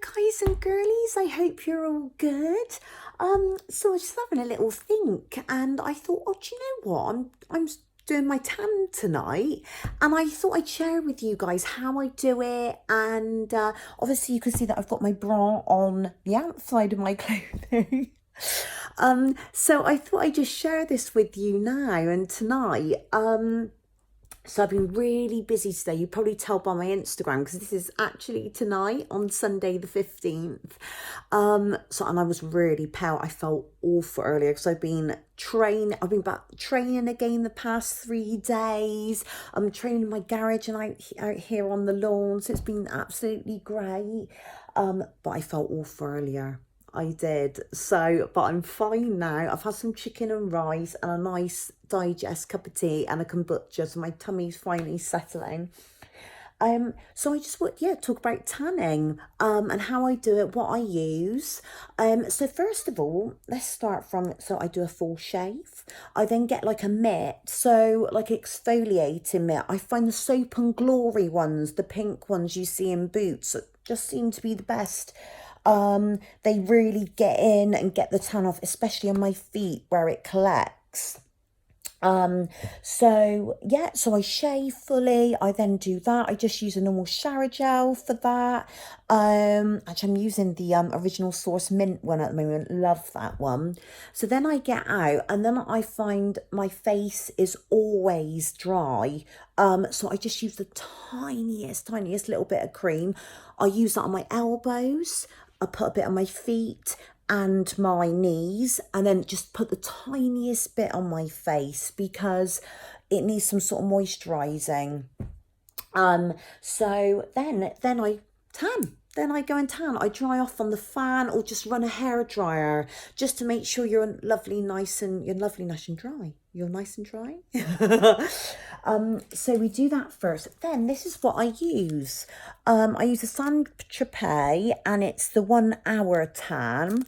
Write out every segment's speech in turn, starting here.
guys and girlies, I hope you're all good. So I was just having a little think and I thought, oh, do you know what? I'm doing my tan tonight and I thought I'd share with you guys how I do it, and obviously you can see that I've got my bra on the outside of my clothing. So I thought I'd just share this with you now and tonight. So I've been really busy today. You probably tell by my Instagram because this is actually tonight on Sunday the 15th. And I was really pale. I felt awful earlier because I've been back training again the past 3 days. I'm training in my garage and out here on the lawn. So it's been absolutely great. But I felt awful earlier. I did. So, but I'm fine now. I've had some chicken and rice and a nice digest cup of tea and a kombucha, so my tummy's finally settling. So I just want, talk about tanning, and how I do it, what I use. So first of all, let's start from, so I do a full shave. I then get like a mitt, so like exfoliating mitt. I find the Soap and Glory ones, the pink ones you see in Boots, just seem to be the best. They really get in and get the tan off, especially on my feet where it collects. So I shave fully. I then do that. I just use a normal shower gel for that. Actually I'm using the Original Source mint one at the moment. Love that one. So then I get out and then I find my face is always dry. So I just use the tiniest little bit of cream. I use that on my elbows. I put a bit on my feet and my knees, and then just put the tiniest bit on my face because it needs some sort of moisturising. So then I tan. Then I go and tan. I dry off on the fan or just run a hairdryer just to make sure you're lovely, nice and dry. You're nice and dry. So we do that first. Then this is what I use. I use a Tropez and it's the 1 hour tan.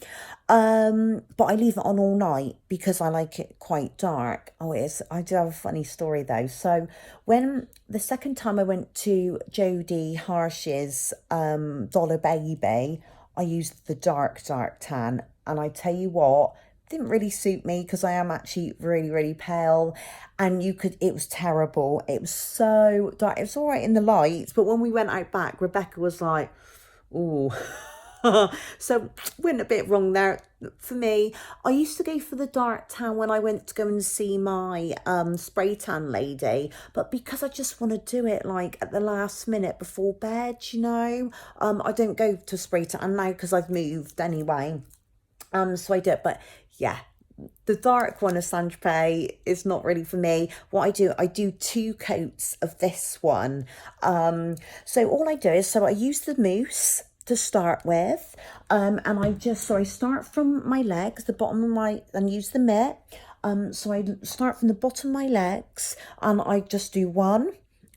But I leave it on all night because I like it quite dark. Oh, it is. I do have a funny story though. So when the second time I went to Jodie Harsh's Dollar Baby, I used the dark tan, and I tell you what, didn't really suit me because I am actually really pale, and it was terrible. It was so dark. It was all right in the lights, but when we went out back, Rebecca was like, "Ooh." So went a bit wrong there for me. I used to go for the dark tan when I went to go and see my spray tan lady, but because I just want to do it like at the last minute before bed, I don't go to spray tan now because I've moved anyway. So I do it, but yeah, the dark one of Saint-Tropez is not really for me. What I do 2 coats of this one. So all I do is, so I use the mousse to start with, and I start from my legs, the bottom of and use the mitt. So I start from the bottom of my legs and I just do 1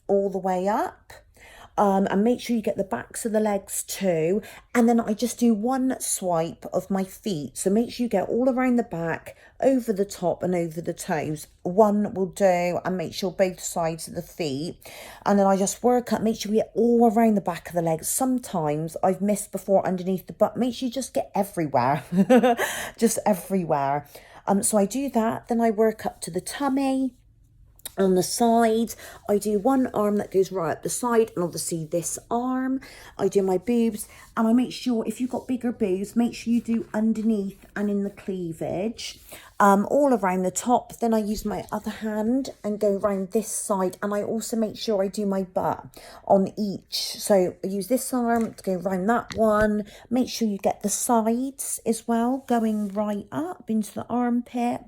all the way up. And make sure you get the backs of the legs too, and then I just do 1 swipe of my feet, so make sure you get all around the back, over the top and over the toes. 1 will do, and make sure both sides of the feet, and then I just work up, make sure we get all around the back of the legs. Sometimes I've missed before underneath the butt. Make sure you just get everywhere. Just everywhere. So I do that, then I work up to the tummy. On the side, I do 1 arm that goes right up the side, and obviously this arm. I do my boobs, and I make sure if you've got bigger boobs, make sure you do underneath and in the cleavage, all around the top. Then I use my other hand and go around this side, and I also make sure I do my butt on each. So I use this arm to go around that one. Make sure you get the sides as well, going right up into the armpit.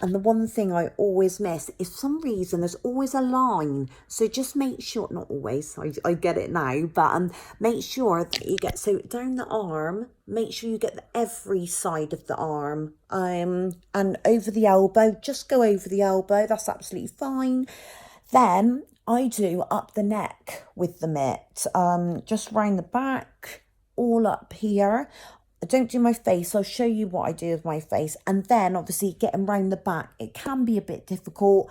And the one thing I always miss is, for some reason, there's always a line. So just make sure, not always, I get it now, but make sure that you get, so down the arm, make sure you get every side of the arm, and over the elbow, just go over the elbow, that's absolutely fine. Then I do up the neck with the mitt, just round the back, all up here. I don't do my face. I'll show you what I do with my face. And then obviously getting round the back, it can be a bit difficult.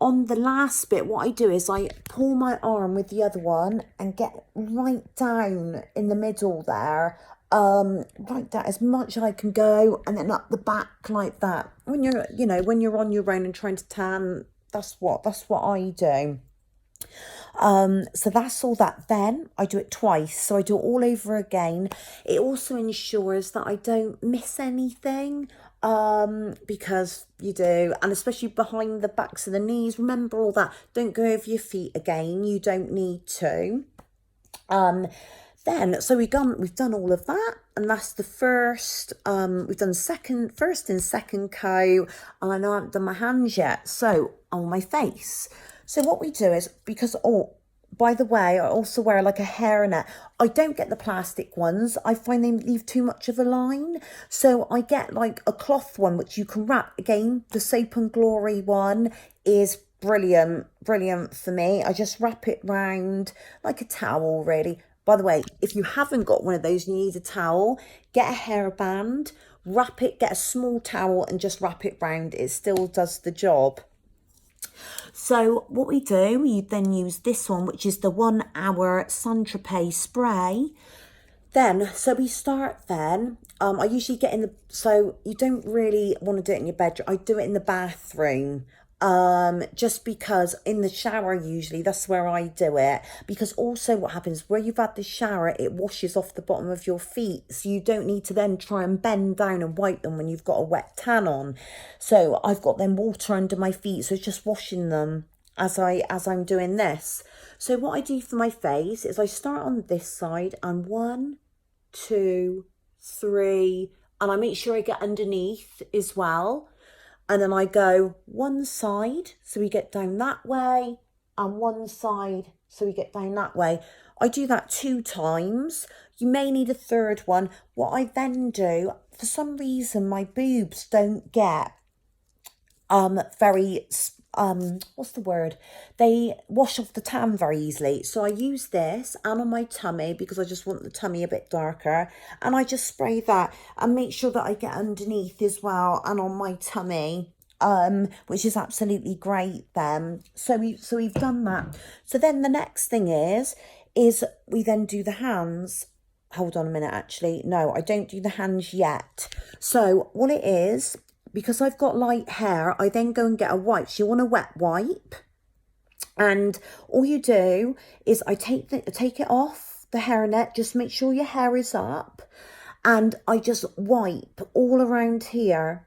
On the last bit, what I do is I pull my arm with the other one and get right down in the middle there. Right down as much as I can go, and then up the back like that. When you're, when you're on your own and trying to tan, that's what I do. So that's all that. Then I do it twice, so I do it all over again. It also ensures that I don't miss anything, because you do, and especially behind the backs of the knees. Remember all that. Don't go over your feet again. You don't need to. Then, so we've done all of that, and that's the first. We've done first and second coat, and I know I haven't done my hands yet. So on my face. So what we do is, because, by the way, I also wear like a hairnet. I don't get the plastic ones. I find they leave too much of a line. So I get like a cloth one, which you can wrap. Again, the Soap and Glory one is brilliant for me. I just wrap it round like a towel, really. By the way, if you haven't got one of those, you need a towel, get a hairband, wrap it, get a small towel and just wrap it round. It still does the job. So what we do, we then use this one, which is the 1 hour Tropez Spray. Then, so we start then, I usually get so you don't really want to do it in your bedroom. I do it in the bathroom. Just because in the shower, usually that's where I do it, because also what happens where you've had the shower, it washes off the bottom of your feet, so you don't need to then try and bend down and wipe them when you've got a wet tan on. So I've got then water under my feet, so it's just washing them as I'm doing this. So what I do for my face is I start on this side, and 1, 2, 3, and I make sure I get underneath as well. And then I go one side, so we get down that way, and one side, so we get down that way. I do that 2 times. You may need a third one. What I then do, for some reason, my boobs don't get very, what's the word? They wash off the tan very easily. So I use this and on my tummy, because I just want the tummy a bit darker. And I just spray that and make sure that I get underneath as well and on my tummy, which is absolutely great then. So we've done that. So then the next thing is we then do the hands. Hold on a minute, actually. No, I don't do the hands yet. So what it is, because I've got light hair, I then go and get a wipe. So you want a wet wipe. And all you do is I take it off the hairnet, just make sure your hair is up. And I just wipe all around here,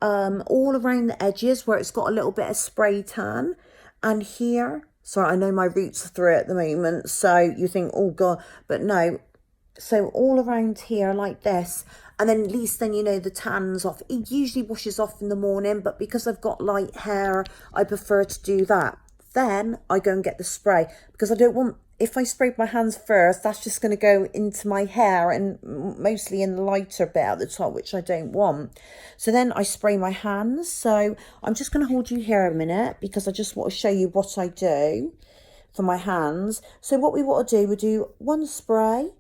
all around the edges where it's got a little bit of spray tan. And here, sorry, I know my roots are through at the moment, so you think, oh God, but no. So all around here like this, and then at least then you know the tan's off. It usually washes off in the morning, but because I've got light hair, I prefer to do that. Then I go and get the spray, because I don't want, if I spray my hands first, that's just going to go into my hair and mostly in the lighter bit at the top, which I don't want. So then I spray my hands. So I'm just going to hold you here a minute, because I just want to show you what I do for my hands. So what we want to do, we do one spray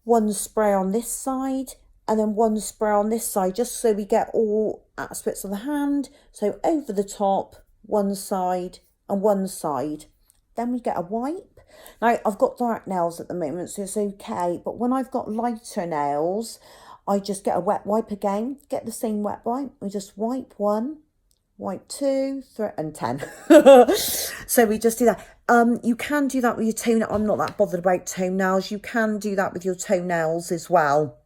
on this side, and then one spray on this side, just so we get all aspects of the hand. So over the top, one side and one side. Then we get a wipe. Now, I've got dark nails at the moment, so it's okay. But when I've got lighter nails, I just get a wet wipe again. Get the same wet wipe. We just wipe 1, wipe 2, 3, and 10. So we just do that. You can do that with your toenail. I'm not that bothered about toenails. You can do that with your toenails as well,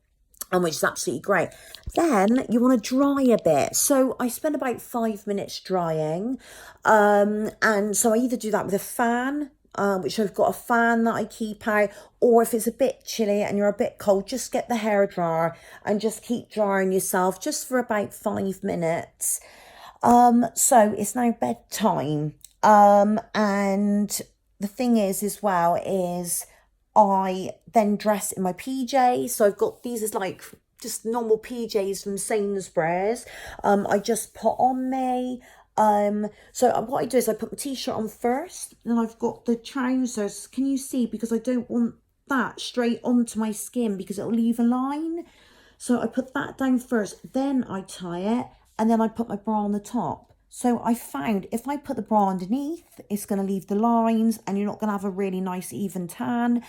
and which is absolutely great. Then you want to dry a bit. So I spend about 5 minutes drying. And so I either do that with a fan, which I've got a fan that I keep out, or if it's a bit chilly and you're a bit cold, just get the hairdryer and just keep drying yourself just for about 5 minutes. So it's now bedtime. And the thing is as well is I then dress in my PJs. So I've got these as like just normal PJs from Sainsbury's. I just put on me. So what I do is I put my t-shirt on first, and I've got the trousers. Can you see? Because I don't want that straight onto my skin, because it'll leave a line. So I put that down first, then I tie it, and then I put my bra on the top. So I found if I put the bra underneath, it's going to leave the lines and you're not going to have a really nice even tan.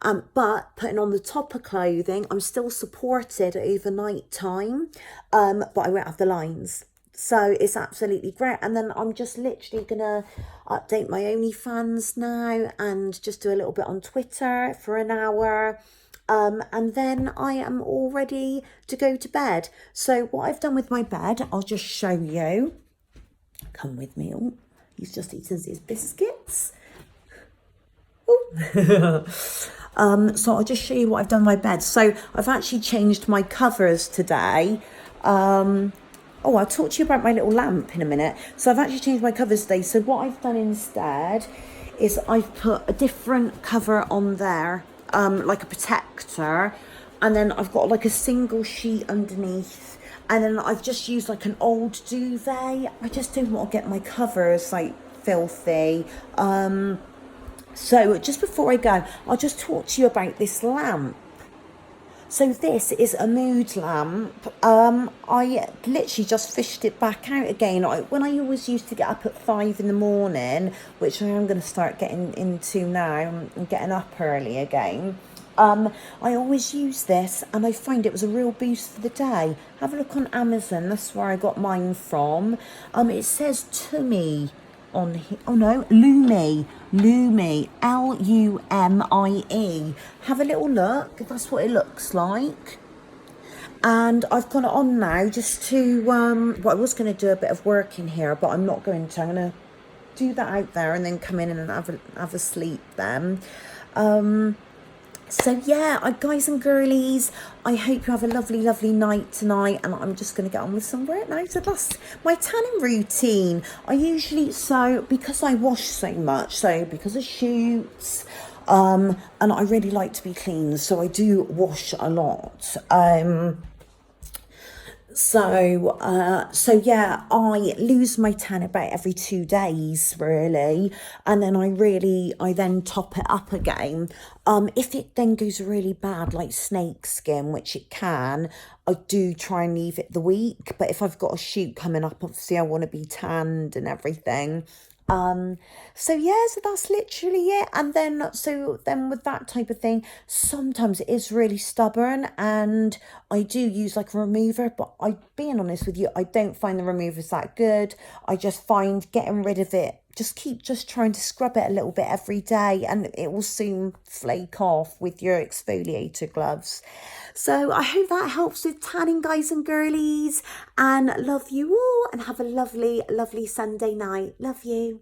But putting on the top of clothing, I'm still supported overnight time, but I won't have the lines. So it's absolutely great. And then I'm just literally going to update my OnlyFans now and just do a little bit on Twitter for an hour. And then I am all ready to go to bed. So what I've done with my bed, I'll just show you. Come with me. Oh, he's just eaten his biscuits. So I'll just show you what I've done with my bed. So I've actually changed my covers today. Oh, I'll talk to you about my little lamp in a minute. So I've actually changed my covers today. So what I've done instead is I've put a different cover on there, like a protector. And then I've got like a single sheet underneath. And then I've just used like an old duvet. I just don't want to get my covers like filthy. So just before I go, I'll just talk to you about this lamp. So this is a mood lamp. I literally just fished it back out again. When I always used to get up at 5 in the morning, which I am going to start getting into now and getting up early again. I always use this and I find it was a real boost for the day. Have a look on Amazon. That's where I got mine from. It says to me on here. Oh no, Lumi, Lumie. Have a little look. That's what it looks like. And I've got it on now just to well, I was going to do a bit of work in here, but I'm not going to. I'm going to do that out there and then come in and have a sleep then. So yeah, guys and girlies, I hope you have a lovely, lovely night tonight, and I'm just going to get on with some work now. So that's my tanning routine. I usually, because I wash so much, so because of shoots, and I really like to be clean, so I do wash a lot. So yeah, I lose my tan about every 2 days really, and then I then top it up again. If it then goes really bad, like snake skin, which it can, I do try and leave it the week. But if I've got a shoot coming up, obviously I want to be tanned and everything. So yeah, so that's literally it. And then with that type of thing, sometimes it is really stubborn and I do use like a remover, but being honest with you, I don't find the removers that good. I just find getting rid of it, keep trying to scrub it a little bit every day and it will soon flake off with your exfoliator gloves. So I hope that helps with tanning, guys and girlies, and love you all and have a lovely, lovely Sunday night. Love you.